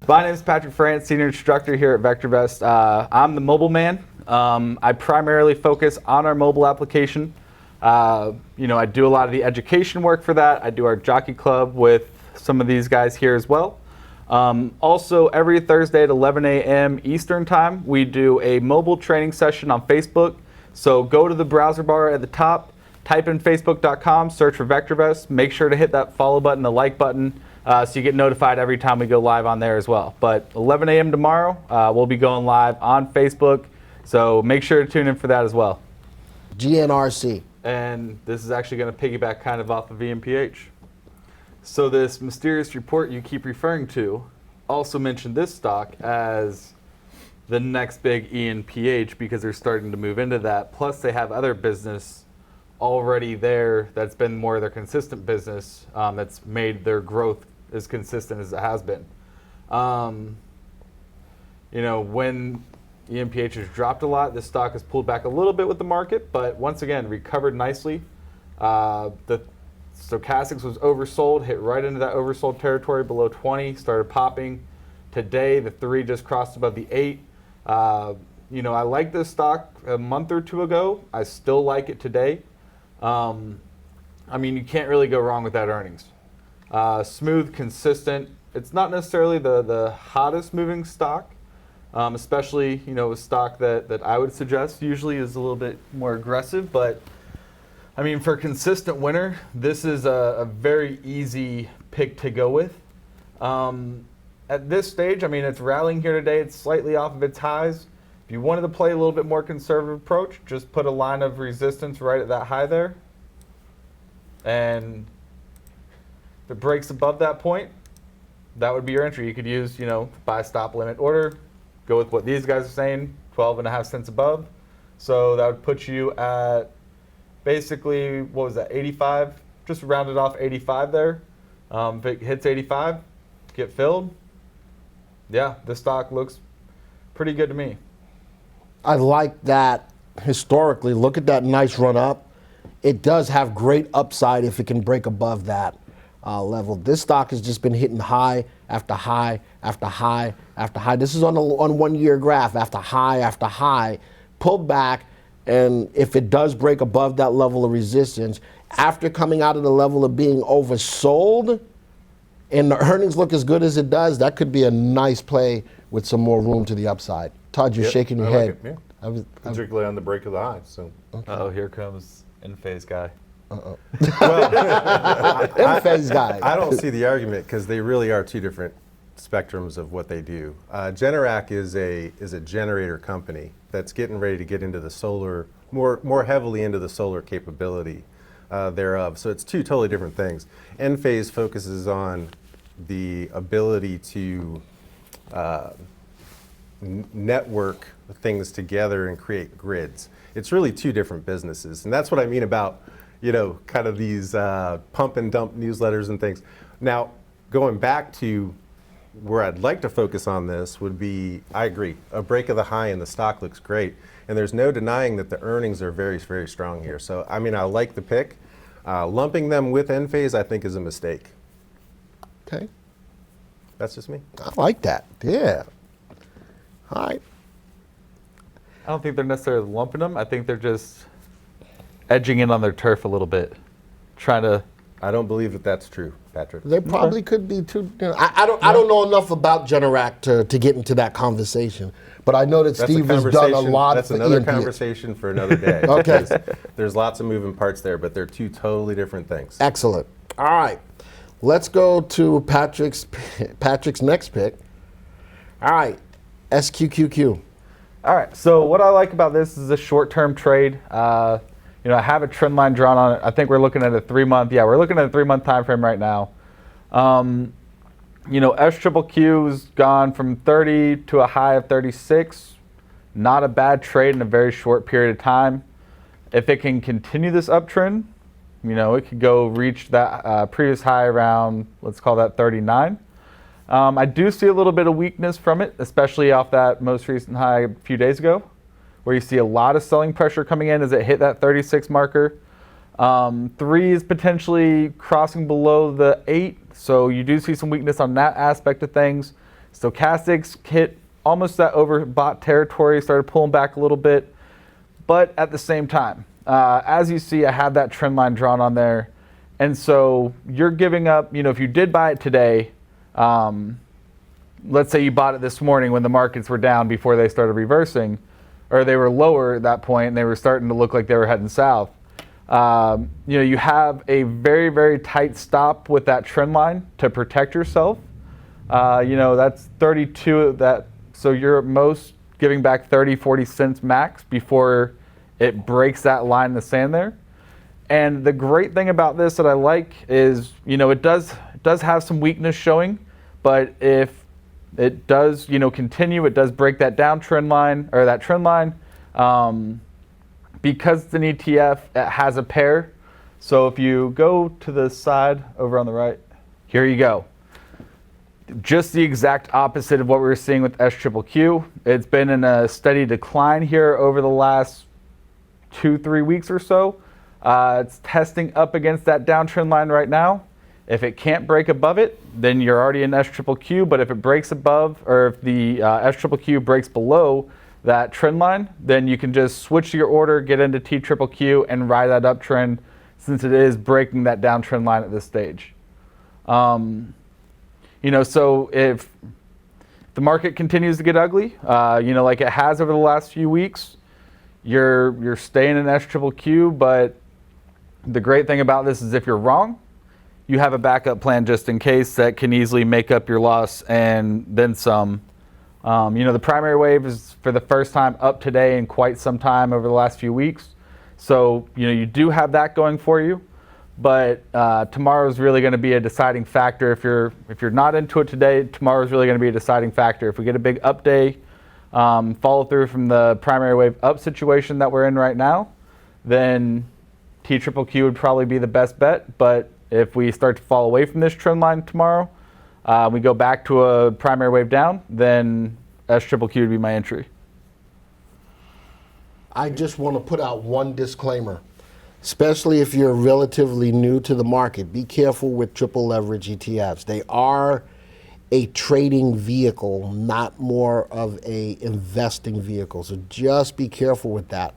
My name is Patrick France, Senior Instructor here at VectorVest. I'm the mobile man. I primarily focus on our mobile application. I do a lot of the education work for that. I do our jockey club with some of these guys here as well. Also, every Thursday at 11 a.m. Eastern Time, we do a mobile training session on Facebook. So go to the browser bar at the top, type in facebook.com, search for VectorVest. Make sure to hit that follow button, the like button, so you get notified every time we go live on there as well. But 11 a.m. tomorrow, we'll be going live on Facebook. So make sure to tune in for that as well. GNRC. And this is actually going to piggyback kind of off of EMPH. So this mysterious report you keep referring to also mentioned this stock as the next big ENPH because they're starting to move into that. Plus they have other business already there that's been more of their consistent business that's made their growth as consistent as it has been. When EMPH has dropped a lot, this stock has pulled back a little bit with the market, but once again, recovered nicely. The stochastics was oversold, hit right into that oversold territory below 20, started popping. Today, the 3 just crossed above the 8. I liked this stock a month or two ago. I still like it today. You can't really go wrong with that earnings. Smooth, consistent. It's not necessarily the hottest moving stock, especially, a stock that I would suggest usually is a little bit more aggressive. But, for a consistent winner, this is a very easy pick to go with. At this stage, it's rallying here today. It's slightly off of its highs. If you wanted to play a little bit more conservative approach, just put a line of resistance right at that high there. And if it breaks above that point, that would be your entry. You could use, buy stop limit order, go with what these guys are saying, 12.5 cents above. So that would put you at basically, 85? Just rounded off 85 there. If it hits 85, get filled. Yeah, this stock looks pretty good to me. I like that historically. Look at that nice run up. It does have great upside if it can break above that level. This stock has just been hitting high after high after high after high. This is on 1 year graph after high, pulled back, and if it does break above that level of resistance, after coming out of the level of being oversold, and the earnings look as good as it does, that could be a nice play with some more room to the upside. Todd, you're shaking your head. Like it, yeah. Particularly on the break of the high. So. Okay. Oh, here comes in-phase guy. Well, in-phase guy. I don't see the argument because they really are two different spectrums of what they do. Generac is a generator company that's getting ready to get into the solar, more heavily into the solar capability thereof. So it's two totally different things. Enphase focuses on the ability to network things together and create grids. It's really two different businesses, and that's what I mean about kind of these pump and dump newsletters and things. Now, going back to where I'd like to focus on this would be, I agree, a break of the high and the stock looks great, and there's no denying that the earnings are very, very strong here. So, I like the pick. Lumping them with Enphase, I think, is a mistake. Okay. That's just me. I like that. Yeah. All right. I don't think they're necessarily lumping them. I think they're just edging in on their turf a little bit, trying to. I don't believe that that's true, Patrick. They probably could be too. I don't know enough about Generac to get into that conversation, but I know that Steve has done a lot. That's another conversation for another day. Okay. There's lots of moving parts there, but they're two totally different things. Excellent. All right, let's go to Patrick's next pick. All right, SQQQ. All right, so what I like about this is a short-term trade. I have a trend line drawn on it. I think we're looking at a 3-month. Yeah, we're looking at a 3-month time frame right now. SQQQ has gone from 30 to a high of 36. Not a bad trade in a very short period of time. If it can continue this uptrend, it could go reach that previous high around, let's call that 39. I do see a little bit of weakness from it, especially off that most recent high a few days ago, where you see a lot of selling pressure coming in as it hit that 36 marker. 3 is potentially crossing below the 8, so you do see some weakness on that aspect of things. Stochastics hit almost that overbought territory, started pulling back a little bit. But at the same time, as you see, I have that trend line drawn on there. And so you're giving up, if you did buy it today, let's say you bought it this morning when the markets were down before they started reversing, or they were lower at that point and they were starting to look like they were heading south. You have a very, very tight stop with that trend line to protect yourself. That's 32, so you're at most giving back 30, 40 cents max before it breaks that line in the sand there. And the great thing about this that I like is, it does have some weakness showing, but if it does, continue, it does break that downtrend line or that trend line. Because it's an ETF, it has a pair. So if you go to the side over on the right, here you go. Just the exact opposite of what we were seeing with SQQQ. It's been in a steady decline here over the last 2-3 weeks or so. It's testing up against that downtrend line right now. If it can't break above it, then you're already in SQQQ. But if it breaks above, or if the SQQQ breaks below that trend line, then you can just switch your order, get into TQQQ, and ride that uptrend since it is breaking that downtrend line at this stage. So if the market continues to get ugly, like it has over the last few weeks, you're staying in SQQQ, but the great thing about this is if you're wrong, you have a backup plan just in case that can easily make up your loss and then some. The primary wave is for the first time up today in quite some time over the last few weeks. So, you do have that going for you. But tomorrow is really going to be a deciding factor. If you're not into it today, tomorrow is really going to be a deciding factor. If we get a big up day, follow through from the primary wave up situation that we're in right now, then TQQQ would probably be the best bet. But if we start to fall away from this trend line tomorrow, we go back to a primary wave down, then SQQQ would be my entry. I just want to put out one disclaimer, especially if you're relatively new to the market. Be careful with triple leverage ETFs. They are a trading vehicle, not more of a investing vehicle. So just be careful with that.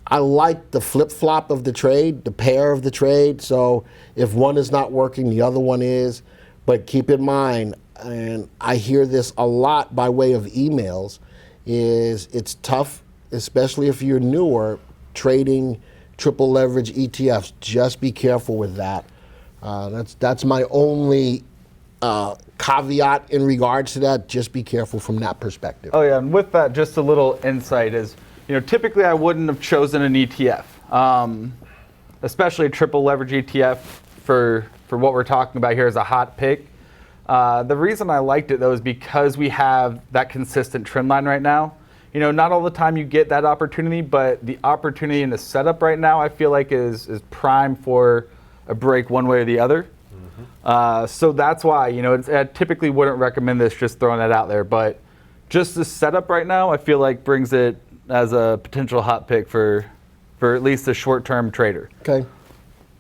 I like the flip-flop of the trade, the pair of the trade. So if one is not working, the other one is. But keep in mind, and I hear this a lot by way of emails, is it's tough, especially if you're newer, trading triple leverage ETFs. Just be careful with that. That's my only caveat in regards to that. Just be careful from that perspective. Oh yeah, and with that, just a little insight is, typically I wouldn't have chosen an ETF, especially a triple leverage ETF for what we're talking about here is a hot pick. The reason I liked it though is because we have that consistent trend line right now. Not all the time you get that opportunity, but the opportunity in the setup right now I feel like is prime for a break one way or the other. Mm-hmm. So that's why, I typically wouldn't recommend this, just throwing that out there, but just the setup right now I feel like brings it as a potential hot pick for at least a short-term trader. Okay.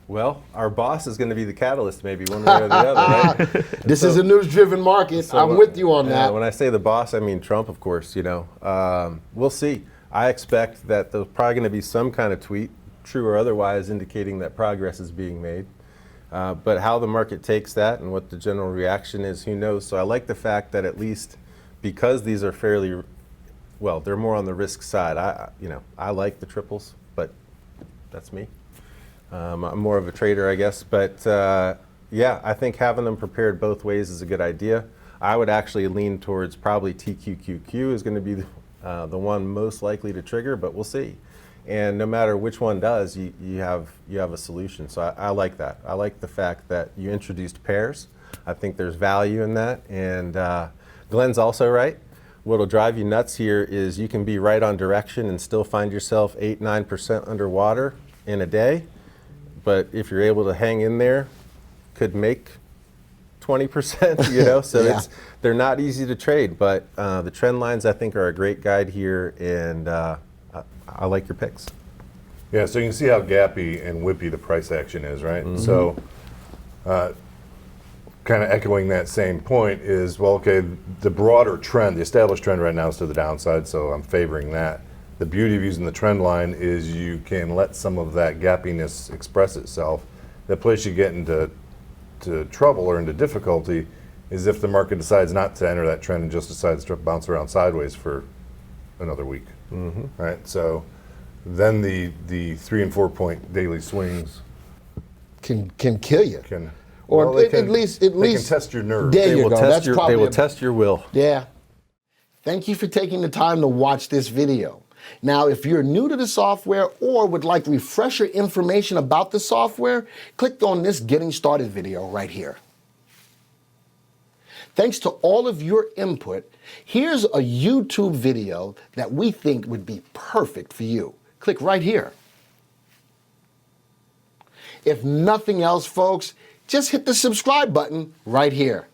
Well, our boss is going to be the catalyst, maybe one way or the other, right? This is a news-driven market. So, I'm with you on that. When I say the boss, I mean Trump, of course. We'll see. I expect that there's probably going to be some kind of tweet, true or otherwise, indicating that progress is being made. But how the market takes that and what the general reaction is, who knows? So I like the fact that at least because these are fairly, well, they're more on the risk side. I like the triples, but that's me. I'm more of a trader, I guess, but I think having them prepared both ways is a good idea. I would actually lean towards probably TQQQ is going to be the one most likely to trigger, but we'll see. And no matter which one does, you have a solution. So I like that. I like the fact that you introduced pairs. I think there's value in that. And Glenn's also right. What'll drive you nuts here is you can be right on direction and still find yourself 8-9% underwater in a day. But if you're able to hang in there, could make 20%, so yeah. They're not easy to trade, but the trend lines I think are a great guide here, and I like your picks. Yeah, so you can see how gappy and whippy the price action is, right? Mm-hmm. So kind of echoing that same point is, well, okay, the broader trend, the established trend right now is to the downside, so I'm favoring that. The beauty of using the trend line is you can let some of that gappiness express itself. The place you get into trouble or into difficulty is if the market decides not to enter that trend and just decides to bounce around sideways for another week. Right? So then the 3 and 4 point daily swings Can kill you. can, Or well, they at least they can test your nerves. There They you will go. test That's your. probably They will a- test your will. Yeah. Thank you for taking the time to watch this video. Now, if you're new to the software or would like refresher information about the software, click on this Getting Started video right here. Thanks to all of your input, here's a YouTube video that we think would be perfect for you. Click right here. If nothing else, folks, just hit the subscribe button right here.